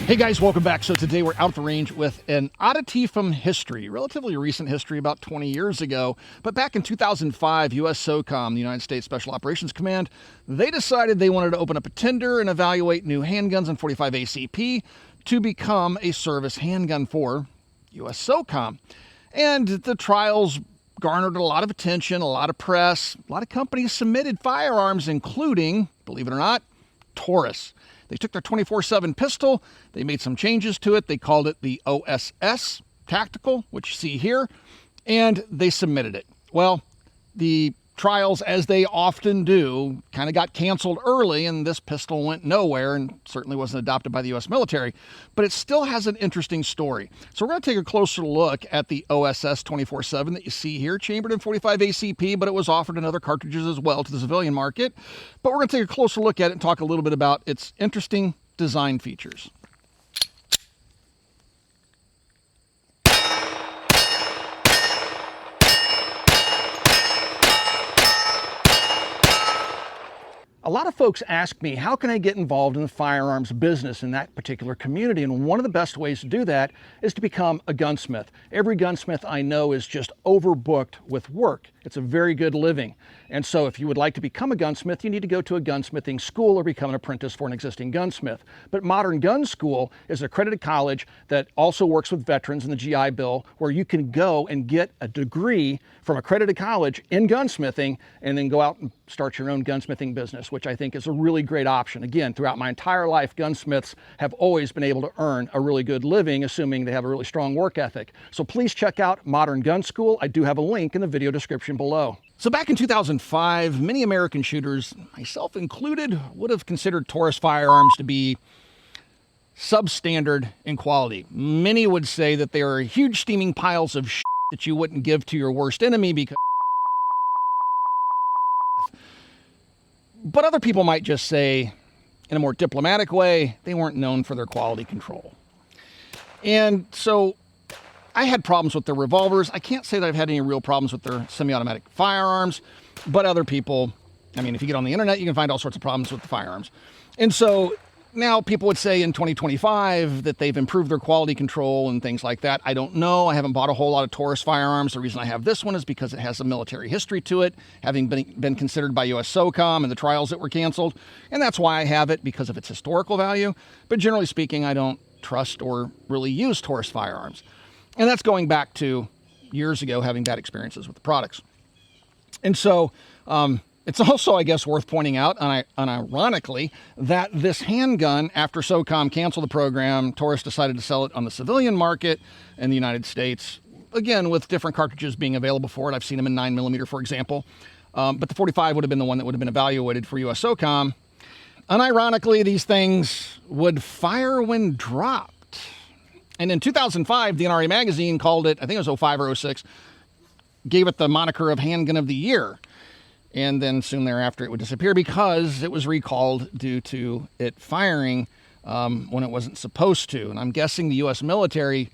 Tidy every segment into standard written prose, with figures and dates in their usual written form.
Hey guys, welcome back. So today we're out at the range with an oddity from history, relatively recent history, about 20 years ago. But back in 2005, USSOCOM, the United States Special Operations Command, they decided they wanted to open up a tender and evaluate new handguns and 45 ACP to become a service handgun for USSOCOM. And the trials garnered a lot of attention, a lot of press, a lot of companies submitted firearms, including, believe it or not, Taurus. They took their 24/7 pistol, they made some changes to it, they called it the OSS Tactical, which you see here, and they submitted it. Well, the trials, as they often do, kind of got canceled early, and this pistol went nowhere and certainly wasn't adopted by the U.S. military, but it still has an interesting story. So we're going to take a closer look at the OSS 24/7 that you see here, chambered in 45 ACP, but it was offered in other cartridges as well to the civilian market. But we're going to take a closer look at it and talk a little bit about its interesting design features. A lot of folks ask me, how can I get involved in the firearms business in that particular community? And one of the best ways to do that is to become a gunsmith. Every gunsmith I know is just overbooked with work. It's a very good living. And so if you would like to become a gunsmith, you need to go to a gunsmithing school or become an apprentice for an existing gunsmith. But Modern Gun School is an accredited college that also works with veterans in the GI Bill, where you can go and get a degree from accredited college in gunsmithing and then go out and start your own gunsmithing business, which I think is a really great option. Again, throughout my entire life, gunsmiths have always been able to earn a really good living, assuming they have a really strong work ethic. So please check out Modern Gun School. I do have a link in the video description below. So back in 2005, many American shooters, myself included, would have considered Taurus firearms to be substandard in quality. Many would say that they are huge steaming piles of shit that you wouldn't give to your worst enemy because... But other people might just say, in a more diplomatic way, they weren't known for their quality control. And so I had problems with their revolvers. I can't say that I've had any real problems with their semi-automatic firearms, but other people, I mean, if you get on the internet, you can find all sorts of problems with the firearms. And so now people would say in 2025 that they've improved their quality control and things like that. I don't know. I haven't bought a whole lot of Taurus firearms. The reason I have this one is because it has a military history to it, having been considered by USSOCOM and the trials that were canceled. And that's why I have it, because of its historical value. But generally speaking, I don't trust or really use Taurus firearms. And that's going back to years ago, having bad experiences with the products. And so it's also, I guess, worth pointing out, unironically, that this handgun, after SOCOM canceled the program, Taurus decided to sell it on the civilian market in the United States, again, with different cartridges being available for it. I've seen them in 9mm, for example. But the 45 would have been the one that would have been evaluated for USSOCOM. Unironically, these things would fire when dropped. And in 2005, the NRA magazine called it, I think it was 05 or 06, gave it the moniker of Handgun of the Year. And then soon thereafter, it would disappear because it was recalled due to it firing when it wasn't supposed to. And I'm guessing the U.S. military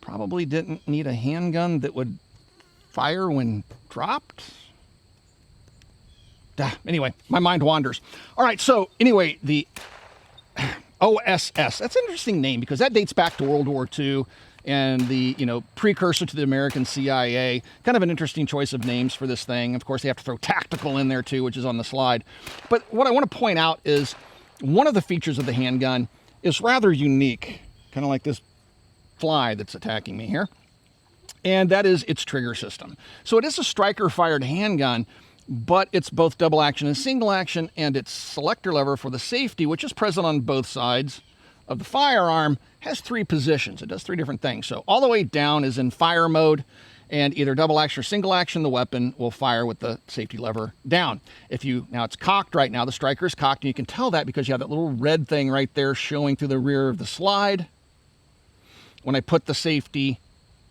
probably didn't need a handgun that would fire when dropped. Anyway, my mind wanders. All right, so anyway, the OSS, that's an interesting name because that dates back to World War II and the, precursor to the American CIA. Kind of an interesting choice of names for this thing. Of course, they have to throw tactical in there too, which is on the slide. But what I want to point out is one of the features of the handgun is rather unique, kind of like this fly that's attacking me here. And that is its trigger system. So it is a striker-fired handgun, but it's both double action and single action, and its selector lever for the safety, which is present on both sides of the firearm, has 3 positions. It does 3 different things. So all the way down is in fire mode, and either double action or single action, the weapon will fire with the safety lever down. Now it's cocked right now. The striker is cocked, and you can tell that because you have that little red thing right there showing through the rear of the slide. When I put the safety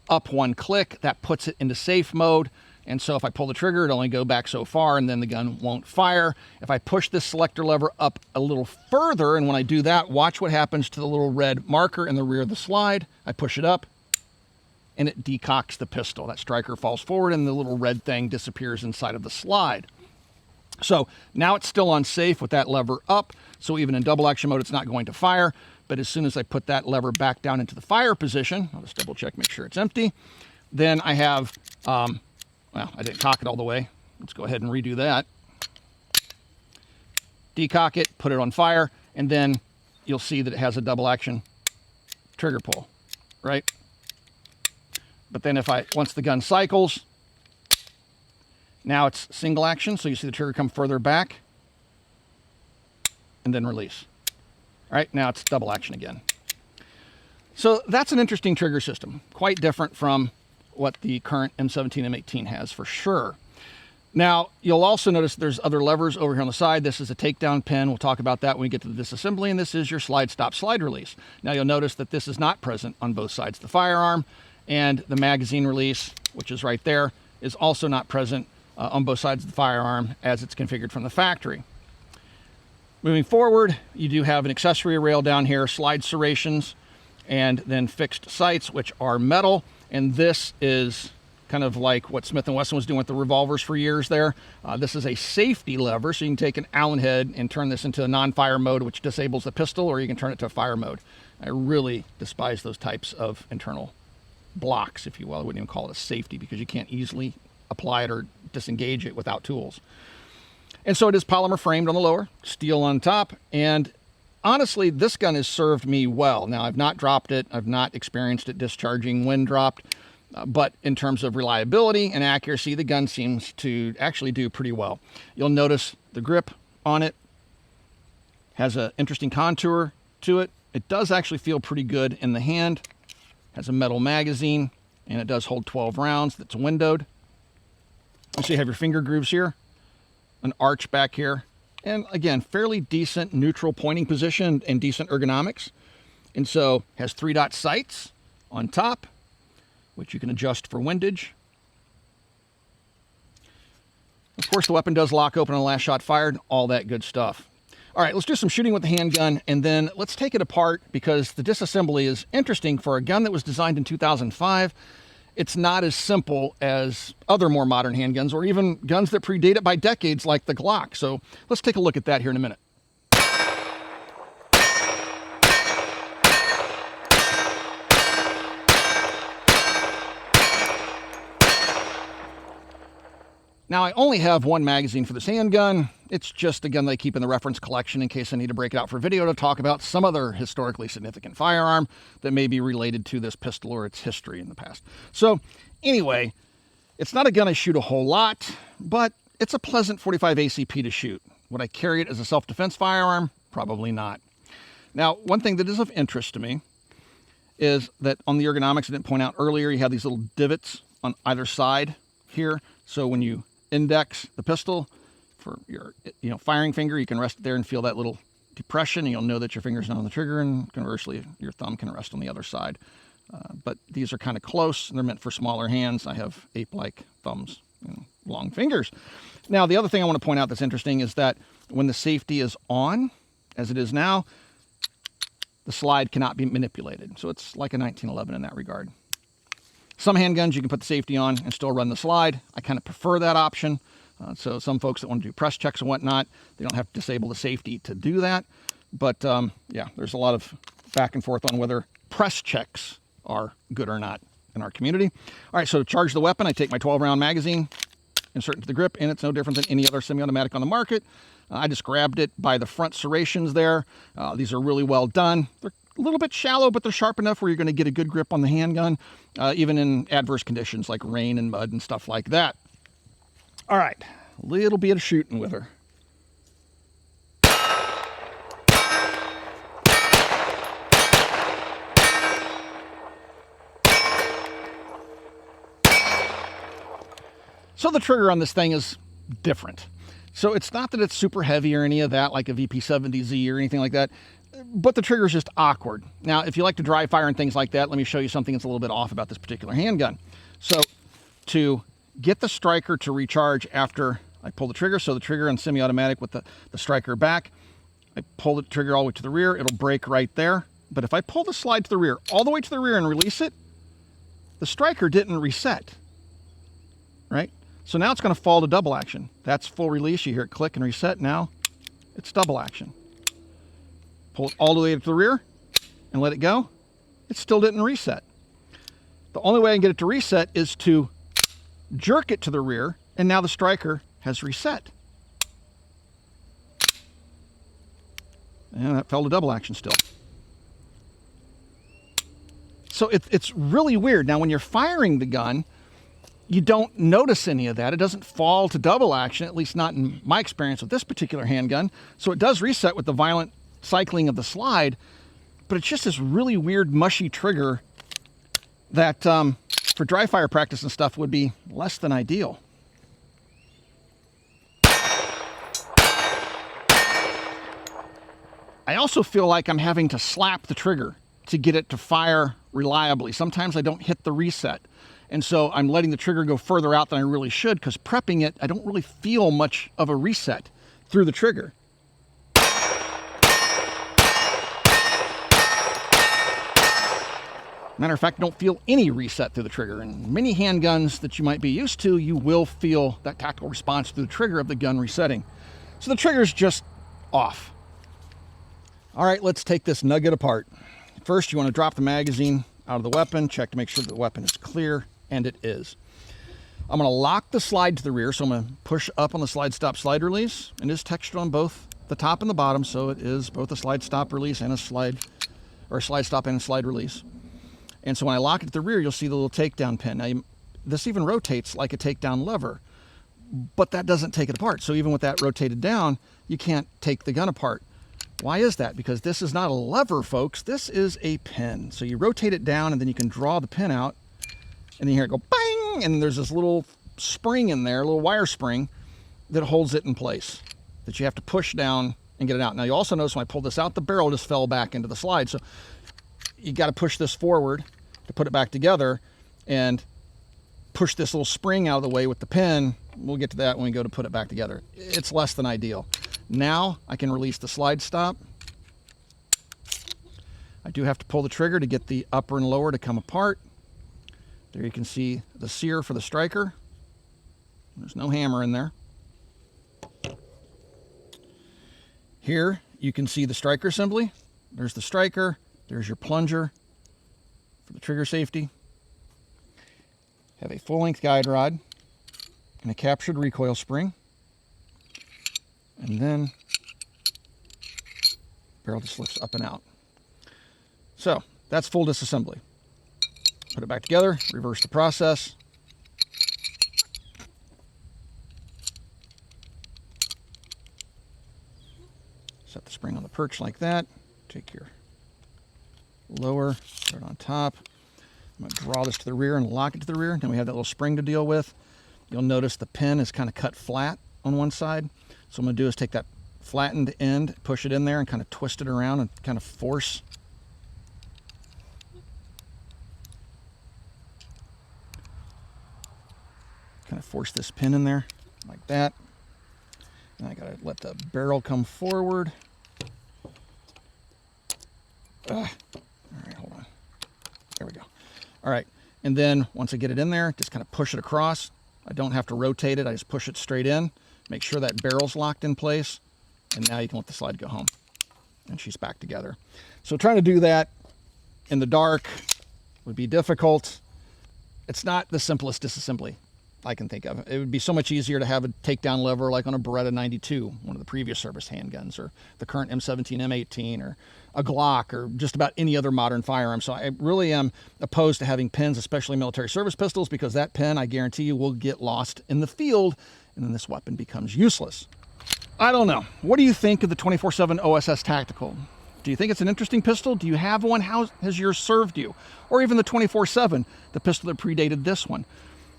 up 1 click, that puts it into safe mode. And so if I pull the trigger, it'll only go back so far and then the gun won't fire. If I push this selector lever up a little further, and when I do that, watch what happens to the little red marker in the rear of the slide. I push it up and it decocks the pistol. That striker falls forward and the little red thing disappears inside of the slide. So now it's still unsafe with that lever up. So even in double action mode, it's not going to fire. But as soon as I put that lever back down into the fire position, I'll just double check, make sure it's empty. Then I have, well, I didn't cock it all the way. Let's go ahead and redo that. Decock it, put it on fire, and then you'll see that it has a double action trigger pull, right? But then once the gun cycles, now it's single action, so you see the trigger come further back and then release. All right, now it's double action again. So that's an interesting trigger system, quite different from what the current M17, M18 has for sure. Now, you'll also notice there's other levers over here on the side. This is a takedown pin. We'll talk about that when we get to the disassembly, and this is your slide stop slide release. Now, you'll notice that this is not present on both sides of the firearm, and the magazine release, which is right there, is also not present on both sides of the firearm as it's configured from the factory. Moving forward, you do have an accessory rail down here, slide serrations, and then fixed sights, which are metal, and this is kind of like what Smith & Wesson was doing with the revolvers for years there. This is a safety lever, so you can take an Allen head and turn this into a non-fire mode, which disables the pistol, or you can turn it to a fire mode. I really despise those types of internal blocks, if you will. I wouldn't even call it a safety because you can't easily apply it or disengage it without tools. And so it is polymer framed on the lower, steel on top, and honestly, this gun has served me well. Now, I've not dropped it. I've not experienced it discharging when dropped. But in terms of reliability and accuracy, the gun seems to actually do pretty well. You'll notice the grip on it has an interesting contour to it. It does actually feel pretty good in the hand. Has a metal magazine, and it does hold 12 rounds. That's windowed. So you have your finger grooves here, an arch back here, and again, fairly decent neutral pointing position and decent ergonomics. And so has 3-dot sights on top, which you can adjust for windage. Of course, the weapon does lock open on the last shot fired, all that good stuff. All right, let's do some shooting with the handgun, and then let's take it apart because the disassembly is interesting for a gun that was designed in 2005. It's not as simple as other more modern handguns or even guns that predate it by decades like the Glock. So let's take a look at that here in a minute. Now, I only have one magazine for this handgun. It's just a gun that I keep in the reference collection in case I need to break it out for video to talk about some other historically significant firearm that may be related to this pistol or its history in the past. So anyway, it's not a gun I shoot a whole lot, but it's a pleasant 45 ACP to shoot. Would I carry it as a self-defense firearm? Probably not. Now, one thing that is of interest to me is that on the ergonomics I didn't point out earlier, you have these little divots on either side here. So when you index the pistol for your firing finger, you can rest it there and feel that little depression, and you'll know that your finger's not on the trigger, and conversely your thumb can rest on the other side. But these are kind of close, and they're meant for smaller hands. I have ape-like thumbs and long fingers. Now, the other thing I want to point out that's interesting is that when the safety is on, as it is now, the slide cannot be manipulated. So it's like a 1911 in that regard. Some handguns, you can put the safety on and still run the slide. I kind of prefer that option. So some folks that want to do press checks and whatnot, they don't have to disable the safety to do that. But yeah, there's a lot of back and forth on whether press checks are good or not in our community. All right, so to charge the weapon, I take my 12-round magazine, insert it into the grip, and it's no different than any other semi-automatic on the market. I just grabbed it by the front serrations there. These are really well done. They're a little bit shallow, but they're sharp enough where you're going to get a good grip on the handgun, even in adverse conditions like rain and mud and stuff like that. All right, a little bit of shooting with her. So the trigger on this thing is different. So it's not that it's super heavy or any of that, like a VP70Z or anything like that, but the trigger is just awkward. Now, if you like to dry fire and things like that, let me show you something that's a little bit off about this particular handgun. So to get the striker to recharge after I pull the trigger, so the trigger on semi-automatic with the striker back, I pull the trigger all the way to the rear, it'll break right there. But if I pull the slide to the rear, all the way to the rear and release it, the striker didn't reset, right? So now it's going to fall to double action. That's full release. You hear it click and reset. Now it's double action. Pull it all the way to the rear. and let it go, it still didn't reset. The only way I can get it to reset is to jerk it to the rear, and now the striker has reset. And that fell to double action still. So it's really weird. Now, when you're firing the gun, you don't notice any of that. It doesn't fall to double action, at least not in my experience with this particular handgun. So it does reset with the violent cycling of the slide, but it's just this really weird, mushy trigger that for dry fire practice and stuff would be less than ideal. I also feel like I'm having to slap the trigger to get it to fire reliably. Sometimes I don't hit the reset. And so I'm letting the trigger go further out than I really should, because prepping it, I don't really feel much of a reset through the trigger. Matter of fact, I don't feel any reset through the trigger. In many handguns that you might be used to, you will feel that tactical response through the trigger of the gun resetting. So the trigger's just off. All right, let's take this nugget apart. First, you want to drop the magazine out of the weapon, check to make sure that the weapon is clear, and it is. I'm going to lock the slide to the rear, so I'm going to push up on the slide stop slide release, and it is textured on both the top and the bottom, so it is both a slide stop release and a slide stop and a slide release. And so when I lock it to the rear, you'll see the little takedown pin. Now, this even rotates like a takedown lever, but that doesn't take it apart. So even with that rotated down, you can't take the gun apart. Why is that? Because this is not a lever, folks. This is a pin. So you rotate it down, and then you can draw the pin out, and then you hear it go bang, and there's this little spring in there, a little wire spring that holds it in place that you have to push down and get it out. Now, you also notice when I pulled this out, the barrel just fell back into the slide. So you got to push this forward to put it back together and push this little spring out of the way with the pin. We'll get to that when we go to put it back together. It's less than ideal. Now I can release the slide stop. I do have to pull the trigger to get the upper and lower to come apart. There you can see the sear for the striker. There's no hammer in there. Here you can see the striker assembly. There's the striker. There's your plunger for the trigger safety. Have a full-length guide rod and a captured recoil spring. And then barrel just lifts up and out. So that's full disassembly. Put it back together, reverse the process. Set the spring on the perch like that. Take your lower, put it on top. I'm going to draw this to the rear and lock it to the rear. Then we have that little spring to deal with. You'll notice the pin is kind of cut flat on one side. So what I'm going to do is take that flattened end, push it in there, and kind of twist it around and kind of force this pin in there like that. And I got to let the barrel come forward. All right, hold on. There we go. All right, and then once I get it in there, just kind of push it across. I don't have to rotate it. I just push it straight in. Make sure that barrel's locked in place, and now you can let the slide go home. And she's back together. So trying to do that in the dark would be difficult. It's not the simplest disassembly I can think of. It would be so much easier to have a takedown lever like on a Beretta 92, one of the previous service handguns, or the current M17, M18, or a Glock, or just about any other modern firearm. So I really am opposed to having pins, especially military service pistols, because that pin, I guarantee you, will get lost in the field, and then this weapon becomes useless. I don't know. What do you think of the 24/7 OSS Tactical? Do you think it's an interesting pistol? Do you have one? How has yours served you? Or even the 24/7, the pistol that predated this one.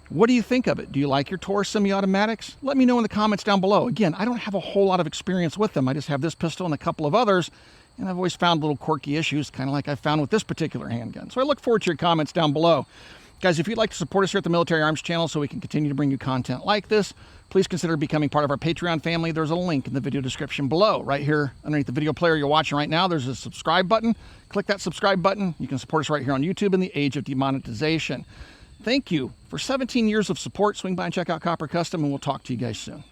What do you think of it? Do you like your Taurus semi-automatics? Let me know in the comments down below. Again, I don't have a whole lot of experience with them. I just have this pistol and a couple of others, and I've always found little quirky issues, kind of like I found with this particular handgun. So I look forward to your comments down below. Guys, if you'd like to support us here at the Military Arms channel so we can continue to bring you content like this, please consider becoming part of our Patreon family. There's a link in the video description below. Right here underneath the video player you're watching right now, there's a subscribe button. Click that subscribe button. You can support us right here on YouTube in the age of demonetization. Thank you for 17 years of support. Swing by and check out Copper Custom, and we'll talk to you guys soon.